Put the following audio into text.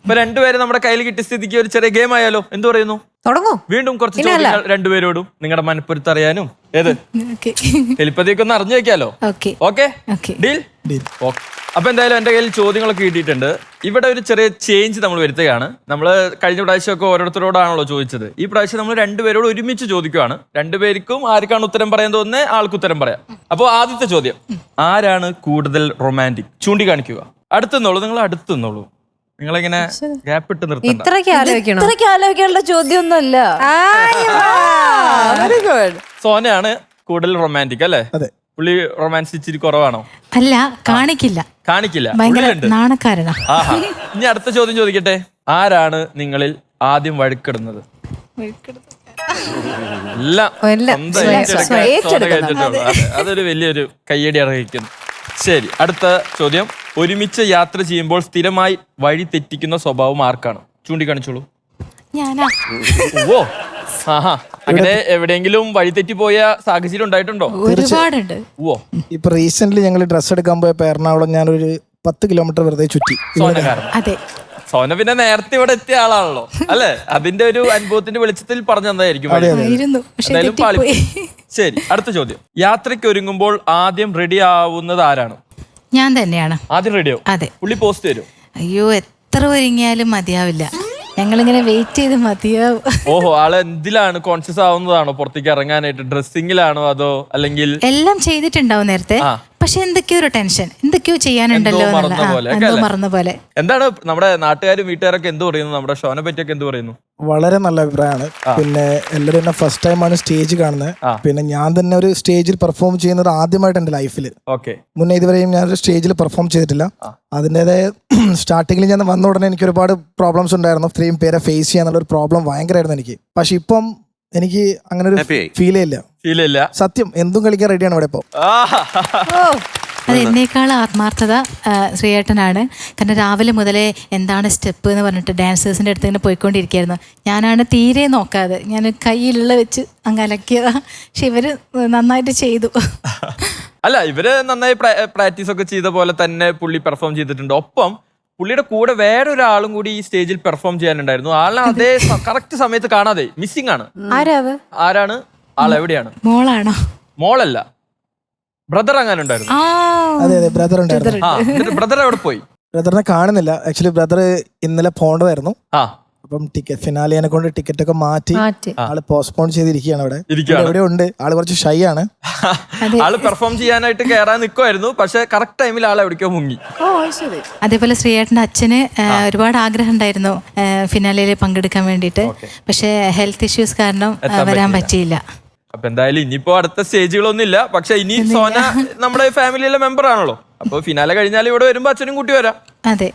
ഇപ്പൊ രണ്ടുപേരും നമ്മുടെ കയ്യിൽ കിട്ടിയ സ്ഥിതിക്ക് ഒരു ചെറിയ ഗെയിം ആയാലോ? എന്ത് പറയുന്നു? തുടങ്ങൂ. വീണ്ടും കുറച്ച് ചോദ്യങ്ങൾ രണ്ടുപേരോടും നിങ്ങളുടെ മനപ്പൊരുത്ത് അറിയാനും ഏത് എലിപ്പതിയൊക്കെ ഒന്ന് അറിഞ്ഞു വെക്കാലോ. Okay, deal. അപ്പൊ എന്തായാലും എന്റെ കയ്യിൽ ചോദ്യങ്ങളൊക്കെ കിട്ടിയിട്ടുണ്ട്. ഇവിടെ ഒരു ചെറിയ ചേഞ്ച് നമ്മൾ വരുത്തുകയാണ്. നമ്മൾ കഴിഞ്ഞ പ്രാവശ്യമൊക്കെ ഓരോരുത്തരോടാണല്ലോ ചോദിച്ചത്. ഈ പ്രാവശ്യം നമ്മൾ രണ്ടുപേരോട് ഒരുമിച്ച് ചോദിക്കുകയാണ്. രണ്ടുപേർക്കും ആർക്കാണ് ഉത്തരം പറയാൻ തോന്നുന്നത് ആൾക്ക് ഉത്തരം പറയാം. അപ്പോൾ ആദ്യത്തെ ചോദ്യം, ആരാണ് കൂടുതൽ റൊമാൻറ്റിക്? ചൂണ്ടിക്കാണിക്കുക. അടുത്തുന്നുള്ളൂ, നിങ്ങൾ അടുത്തുന്നുള്ളൂ. നിങ്ങളിങ്ങനെ ഗ്യാപ്പ് ഇട്ട് നിർത്തണ്ട. ഇത്രയ്ക്ക് ആലോചിക്കാനുള്ള ചോദ്യമൊന്നുമല്ല. സോനയാണ് കൂടുതൽ റൊമാൻറ്റിക് അല്ലേ? പുള്ളി റൊമാൻസ് ഇച്ചിരി കുറവാണോ? അല്ല, കാണിക്കില്ല. നാണക്കാരനാ. ആഹാ. ഇനി അടുത്ത ചോദ്യം ചോദിക്കട്ടെ. ആരാണ് നിങ്ങളിൽ ആദ്യം വഴക്കിടുന്നത്? അതൊരു വലിയൊരു കയ്യടി അർഹിക്കുന്നു. ശരി, അടുത്ത ചോദ്യം. ഒരുമിച്ച് യാത്ര ചെയ്യുമ്പോൾ സ്ഥിരമായി വഴി തെറ്റിക്കുന്ന സ്വഭാവം ആർക്കാണ്? ചൂണ്ടിക്കാണിച്ചോളൂ. ഞാനാ. ഓ, ആഹാ. അങ്ങനെ എവിടെയെങ്കിലും വഴി തെറ്റി പോയ സാഹചര്യം ഉണ്ടായിട്ടുണ്ടോ? ഒരുപാടുണ്ട്. ഓ, ഇപ്പൊ റീസെന്റ് ഞങ്ങൾ ഡ്രസ് എടുക്കാൻ പോയപ്പോ എറണാകുളം ഞാനൊരു 10 കിലോമീറ്റർ വെറുതെ ചുറ്റി. അതെ, സോന പിന്നെ നേരത്തെ ഇവിടെ എത്തിയ ആളാണല്ലോ അല്ലെ? അതിന്റെ ഒരു അനുഭവത്തിന്റെ വെളിച്ചത്തിൽ പറഞ്ഞു തന്നതായിരിക്കും. ശരി, അടുത്ത ചോദ്യം. യാത്രയ്ക്ക് ഒരുങ്ങുമ്പോൾ ആദ്യം റെഡി ആവുന്നത് ആരാണ്? ഞാൻ തന്നെയാണ് ആദ്യം റെഡിയാവും. അതെ. പുള്ളി പോസ്റ്റ് തരും. അയ്യോ, എത്ര ഒരുങ്ങിയാലും മതിയാവില്ല. ഞങ്ങളിങ്ങനെ വെയിറ്റ് ചെയ്ത് മതിയാവും. ഓഹോ, ആള് എന്തിലാണ് കോൺഷ്യസ് ആവുന്നതാണോ പുറത്തേക്ക് ഇറങ്ങാനായിട്ട്? ഡ്രസ്സിങ്ങിലാണോ അതോ അല്ലെങ്കിൽ? എല്ലാം ചെയ്തിട്ടുണ്ടാവും നേരത്തെ, പക്ഷെ എന്തൊക്കെയോ ഒരു ടെൻഷൻ, എന്തൊക്കെയോ ചെയ്യാനുണ്ടല്ലോ, മറന്ന പോലെ. എന്താണ് നമ്മുടെ നാട്ടുകാരും വീട്ടുകാരൊക്കെ എന്ത് പറയുന്നു? നമ്മുടെ ഷോനെ പറ്റിയൊക്കെ എന്ത് പറയുന്നു? വളരെ നല്ല അഭിപ്രായമാണ്. പിന്നെ എല്ലാവരും എന്നെ ഫസ്റ്റ് ടൈമാണ് സ്റ്റേജ് കാണുന്നത്. പിന്നെ ഞാൻ തന്നെ ഒരു സ്റ്റേജിൽ പെർഫോം ചെയ്യുന്നത് ആദ്യമായിട്ട് എന്റെ ലൈഫിൽ. മുന്നേ ഇതുവരെയും ഞാനൊരു സ്റ്റേജിൽ പെർഫോം ചെയ്തിട്ടില്ല. അതിൻ്റെതായ സ്റ്റാർട്ടിങ്ങിൽ ഞാൻ വന്ന ഉടനെ എനിക്ക് ഒരുപാട് പ്രോബ്ലംസ് ഉണ്ടായിരുന്നു. ഇത്രയും പേരെ ഫേസ് ചെയ്യാന്നുള്ള ഒരു പ്രോബ്ലം ഭയങ്കരമായിരുന്നു എനിക്ക്. പക്ഷെ ഇപ്പം എനിക്ക് അങ്ങനെ ഒരു ഫീലേ ഇല്ല. സത്യം, എന്തും കളിക്കാൻ റെഡിയാണ് ഇവിടെ ഇപ്പൊ. അത് എന്നേക്കാൾ ആത്മാർത്ഥത ശ്രീയേട്ടനാണ്. കാരണം രാവിലെ മുതലേ എന്താണ് സ്റ്റെപ്പ് എന്ന് പറഞ്ഞിട്ട് ഡാൻസേഴ്സിൻ്റെ അടുത്ത് ഇങ്ങനെ പോയിക്കൊണ്ടിരിക്കുകയായിരുന്നു. ഞാനാണ് തീരെ നോക്കാതെ, ഞാൻ കയ്യിലുള്ള വെച്ച് അങ്ങ് അലക്കിയതാ. പക്ഷെ ഇവര് നന്നായിട്ട് ചെയ്തു. അല്ല, ഇവര് നന്നായി പ്രാക്ടീസ് ഒക്കെ ചെയ്ത പോലെ തന്നെ പുള്ളി പെർഫോം ചെയ്തിട്ടുണ്ട്. ഒപ്പം പുള്ളിയുടെ കൂടെ വേറൊരാളും കൂടി ഈ സ്റ്റേജിൽ പെർഫോം ചെയ്യാനുണ്ടായിരുന്നു. ആളെ അതേ കറക്റ്റ് സമയത്ത് കാണാതെ മിസ്സിംഗ് ആണ്. ആരാണ് ആൾ? എവിടെയാണ്? മോളാണോ? മോളല്ല, ബ്രദർ അങ്ങനെ ഉണ്ടായിരുന്നു. അതെ, ബ്രദർ ഉണ്ടായിരുന്നു. ബ്രദർ എവിടെ പോയി? ബ്രദറിനെ കാണുന്നില്ല. ആക്ച്വലി ബ്രദർ ഇന്നലെ പോകേണ്ടതായിരുന്നു. അപ്പം ടിക്കറ്റ് ഫിനാലിയെ കൊണ്ട് ടിക്കറ്റ് ഒക്കെ മാറ്റി ആള് പോസ്റ്റ്പോൺ ചെയ്തിരിക്കുകയാണ്. ഇവിടെ ഉണ്ട്. ആള് കുറച്ച് ഷൈ ആണ്. ആള് പെർഫോം ചെയ്യാനായിട്ട് കയറാൻ നിൽക്കുമായിരുന്നു. പക്ഷെ കറക്റ്റ് ടൈമിൽ ആൾ എവിടേക്കോ മുങ്ങി. അതേപോലെ ശ്രീയേട്ടന്റെ അച്ഛന് ഒരുപാട് ആഗ്രഹം ഉണ്ടായിരുന്നു ഫിനാലയിൽ പങ്കെടുക്കാൻ വേണ്ടിയിട്ട്. പക്ഷെ ഹെൽത്ത് ഇഷ്യൂസ് കാരണം വരാൻ പറ്റിയില്ല. അപ്പൊ എന്തായാലും ഇനിയിപ്പോ അടുത്ത സ്റ്റേജുകളൊന്നും ഇല്ല. പക്ഷെ ഇനി സോന നമ്മുടെ ഫാമിലിയിലെ മെമ്പർ ആണല്ലോ. അപ്പൊ ഫിനാലെ കഴിഞ്ഞാൽ ഇവിടെ വരുമ്പോ അച്ഛനും കൂട്ടി വരാം. അതെ.